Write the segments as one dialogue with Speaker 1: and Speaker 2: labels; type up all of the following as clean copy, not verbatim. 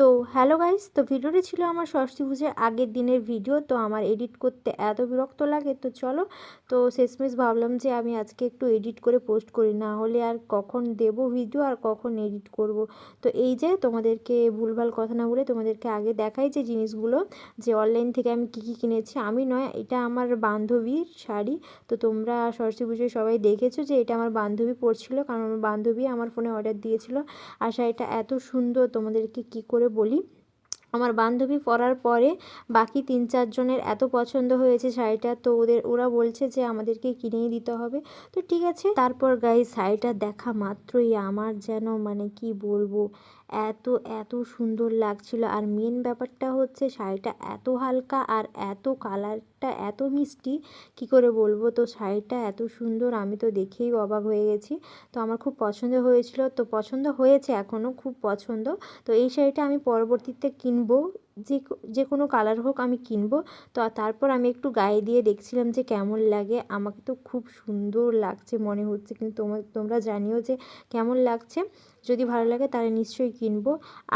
Speaker 1: তো hello guys, তো ভিডিওটি ছিল আমার ষষ্ঠী পুজোর আগের দিনের ভিডিও। তো আমার এডিট করতে এত বিরক্ত লাগে, তো চলো, তো শেষমেশ ভাবলাম যে আমি আজকে একটু এডিট করে পোস্ট করি, না হলে আর কখন দেব ভিডিও আর কখন এডিট করব। তো এই যে তোমাদেরকে ভুলভাল কথা না বলে তোমাদেরকে আগে দেখাই যে জিনিসগুলো, যে অনলাইন থেকে আমি কী কী কিনেছি। আমি নয়, এটা আমার বান্ধবীর শাড়ি। তো তোমরা ষষ্ঠী পুজোয় সবাই দেখেছো যে এটা আমার বান্ধবী পরছিল, কারণ আমার বান্ধবী আমার ফোনে অর্ডার দিয়েছিল। আর শাড়িটা এত সুন্দর, তোমাদেরকে কী করে বলি। আমার বান্ধবী পরার পরে বাকি 3-4 জনের এত পছন্দ হয়েছে শাড়িটা, তো ওরা বলছে যে আমাদেরকে কিনেই দিতে হবে। তো ঠিক আছে, তারপর গাইস শাড়িটা দেখা মাত্রই আমার যেন মানে কি বলবো, এত এত সুন্দর লাগছিল। আর মেন ব্যাপারটা হচ্ছে শাড়িটা এত হালকা আর এত কালারটা এত মিষ্টি, কি করে বলবো। তো শাড়িটা এত সুন্দর, আমি তো দেখেই অবাক হয়ে গেছি। তো আমার খুব পছন্দ হয়েছিল, তো পছন্দ হয়েছে, এখনও খুব পছন্দ। তো এই শাড়িটা আমি পরবর্তীতে কিনবো, যে কোনো কালার হোক আমি কিনবো। তো তারপর আমি একটু গায়ে দিয়ে দেখছিলাম যে কেমন লাগে। আমাকে তো খুব সুন্দর লাগছে মনে হচ্ছে, কিন্তু তোমরা জানিও যে কেমন লাগছে। যদি ভালো লাগে তাহলে নিশ্চয়ই কিনবো।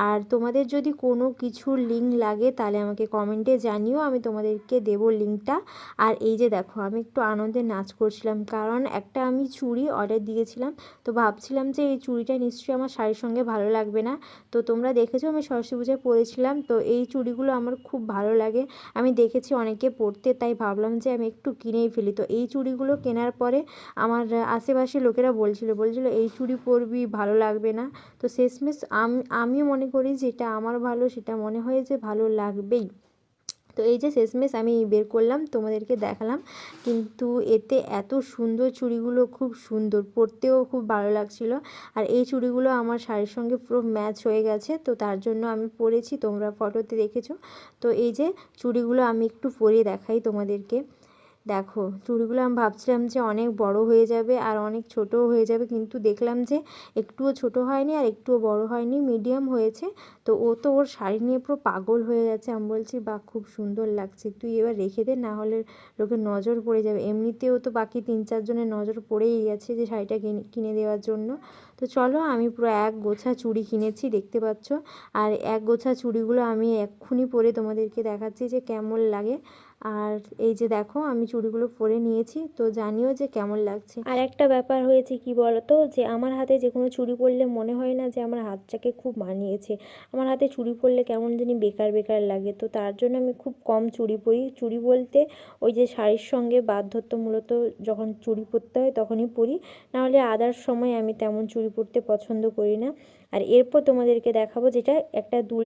Speaker 1: আর তোমাদের যদি কোনো কিছুর লিঙ্ক লাগে তাহলে আমাকে কমেন্টে জানিও, আমি তোমাদেরকে দেবো লিঙ্কটা। আর এই যে দেখো, আমি একটু আনন্দে নাচ করছিলাম, কারণ একটা আমি চুড়ি অর্ডার দিয়েছিলাম। তো ভাবছিলাম যে এই চুড়িটা নিশ্চয়ই আমার শাড়ির সঙ্গে ভালো লাগবে না। তো তোমরা দেখেছো আমি সরস্বতী পূজায় পরেছিলাম, তো এই চুড়িগুলো আমার খুব ভালো লাগে। আমি দেখেছি অনেকে পরতে, তাই ভাবলাম যে আমি একটু কিনেই ফেলি। তো এই চুড়িগুলো কেনার পরে আমার আশেপাশে লোকেরা বলছিল এই চুড়ি পরবি, ভালো লাগবে না। তো শেষমেশ আমিও মনে করি যেটা আমার ভালো, সেটা মনে হয় যে ভালো লাগবেই। তো এই যে শেষমেশ আমি বের করলাম, তোমাদেরকে দেখালাম। কিন্তু এতে এত সুন্দর, চুড়িগুলো খুব সুন্দর, পরতেও খুব ভালো লাগছিল। আর এই চুড়িগুলো আমার শাড়ির সঙ্গে পুরো ম্যাচ হয়ে গেছে, তো তার জন্য আমি পরেছি, তোমরা ফটোতে দেখেছো। তো এই যে চুড়িগুলো আমি একটু পরে দেখাই তোমাদেরকে। দেখো চুড়িগুলো আমি ভাবছিলাম যে অনেক বড় হয়ে যাবে আর অনেক ছোটও হয়ে যাবে, কিন্তু দেখলাম যে একটুও ছোট হয়নি আর একটুও বড় হয়নি, মিডিয়াম হয়েছে। তো ও তো ওর শাড়ি নিয়ে পুরো পাগল হয়ে যাচ্ছে। আমি বলছি বাহ, খুব সুন্দর লাগছে, তুই এবার রেখে দে, না হলে লোকের নজর পড়ে যাবে। এমনিতেও তো বাকি 3-4 জনের নজর পড়েই গেছে যে শাড়িটা কিনে দেওয়ার জন্য। তো চলো, আমি পুরো এক গোছা চুড়ি কিনেছি, দেখতে পাচ্ছ। আর এক গোছা চুড়িগুলো আমি এক্ষুনি পরে তোমাদেরকে দেখাচ্ছি যে কেমন লাগে। আর এই যে দেখো, আমি চুড়িগুলো পরে নিয়েছি, তো জানিও যে কেমন লাগছে। আর একটা ব্যাপার হয়েছে কি বলো তো, যে আমার হাতে যে কোনো চুড়ি পরলে মনে হয় না যে আমার হাতটাকে খুব মানিয়েছে। আমার হাতে চুড়ি পরলে কেমন জানি বেকার বেকার লাগে। তো তার জন্য আমি খুব কম চুড়ি পরি। চুড়ি বলতে ওই যে শাড়ির সঙ্গে বাধ্যতামূলত যখন চুড়ি পরতে হয় তখনই পরি, নাহলে আদার্স সময় আমি তেমন চুড়ি পরতে পছন্দ করি না। আর এরপর তোমাদেরকে দেখাবো যেটা একটা